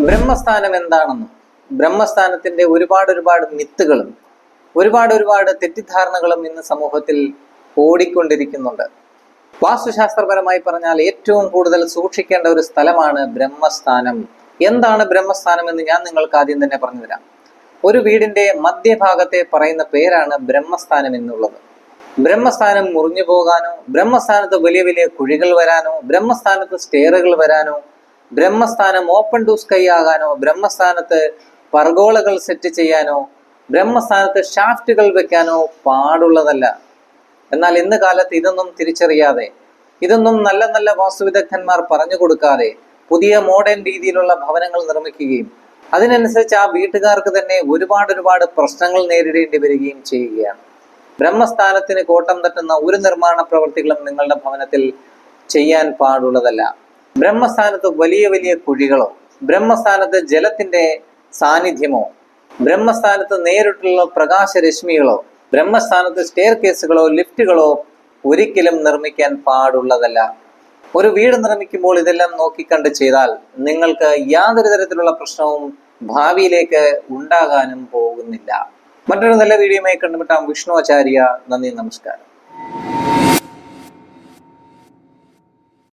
ബ്രഹ്മസ്ഥാനം എന്താണെന്നും ബ്രഹ്മസ്ഥാനത്തിന്റെ ഒരുപാട് മിത്തുകളും ഒരുപാട് തെറ്റിദ്ധാരണകളും ഇന്ന് സമൂഹത്തിൽ ഓടിക്കൊണ്ടിരിക്കുന്നുണ്ട്. വാസ്തുശാസ്ത്രപരമായി പറഞ്ഞാൽ ഏറ്റവും കൂടുതൽ സൂക്ഷിക്കേണ്ട ഒരു സ്ഥലമാണ് ബ്രഹ്മസ്ഥാനം. എന്താണ് ബ്രഹ്മസ്ഥാനം എന്ന് ഞാൻ നിങ്ങൾക്ക് ആദ്യം തന്നെ പറഞ്ഞുതരാം. ഒരു വീടിന്റെ മധ്യഭാഗത്തെ പറയുന്ന പേരാണ് ബ്രഹ്മസ്ഥാനം എന്നുള്ളത്. ബ്രഹ്മസ്ഥാനം മുറിഞ്ഞു പോകാനോ, ബ്രഹ്മസ്ഥാനത്ത് വലിയ കുഴികൾ വരാനോ, ബ്രഹ്മസ്ഥാനത്ത് സ്റ്റെയറുകൾ വരാനോ, Brahmasthanam open to sky ആകാനോ, ബ്രഹ്മസ്ഥാനത്ത് പർഗോളകൾ set ചെയ്യാനോ, ബ്രഹ്മസ്ഥാനത്ത് ഷാഫ്റ്റുകൾ വെക്കാനോ പാടുള്ളതല്ല. എന്നാൽ ഇന്ന് കാലത്ത് ഇതൊന്നും തിരിച്ചറിയാതെ, ഇതൊന്നും നല്ല വാസ്തുവിദഗ്ധന്മാർ പറഞ്ഞു കൊടുക്കാതെ പുതിയ മോഡേൺ രീതിയിലുള്ള ഭവനങ്ങൾ നിർമ്മിക്കുകയും അതിനനുസരിച്ച് ആ വീട്ടുകാർക്ക് തന്നെ ഒരുപാട് പ്രശ്നങ്ങൾ നേരിടേണ്ടി വരികയും ചെയ്യുകയാണ്. ബ്രഹ്മസ്ഥാനത്തിന് കോട്ടം തട്ടുന്ന ഒരു നിർമ്മാണ പ്രവൃത്തികളും നിങ്ങളുടെ ഭവനത്തിൽ ചെയ്യാൻ പാടുള്ളതല്ല. ബ്രഹ്മസ്ഥാനത്ത് വലിയ കുഴികളോ, ബ്രഹ്മസ്ഥാനത്ത് ജലത്തിന്റെ സാന്നിധ്യമോ, ബ്രഹ്മസ്ഥാനത്ത് നേരിട്ടുള്ള പ്രകാശരശ്മികളോ, ബ്രഹ്മസ്ഥാനത്ത് സ്റ്റെയർ കേസുകളോ ലിഫ്റ്റുകളോ ഒരിക്കലും നിർമ്മിക്കാൻ പാടുള്ളതല്ല. ഒരു വീട് നിർമ്മിക്കുമ്പോൾ ഇതെല്ലാം നോക്കിക്കണ്ട് ചെയ്താൽ നിങ്ങൾക്ക് യാതൊരു തരത്തിലുള്ള പ്രശ്നവും ഭാവിയിലേക്ക് ഉണ്ടാകാനും പോകുന്നില്ല. മറ്റൊരു നല്ല വീഡിയോയുമായി കണ്ടുമുട്ടാം. വിഷ്ണു ആചാര്യ. നന്ദി, നമസ്കാരം.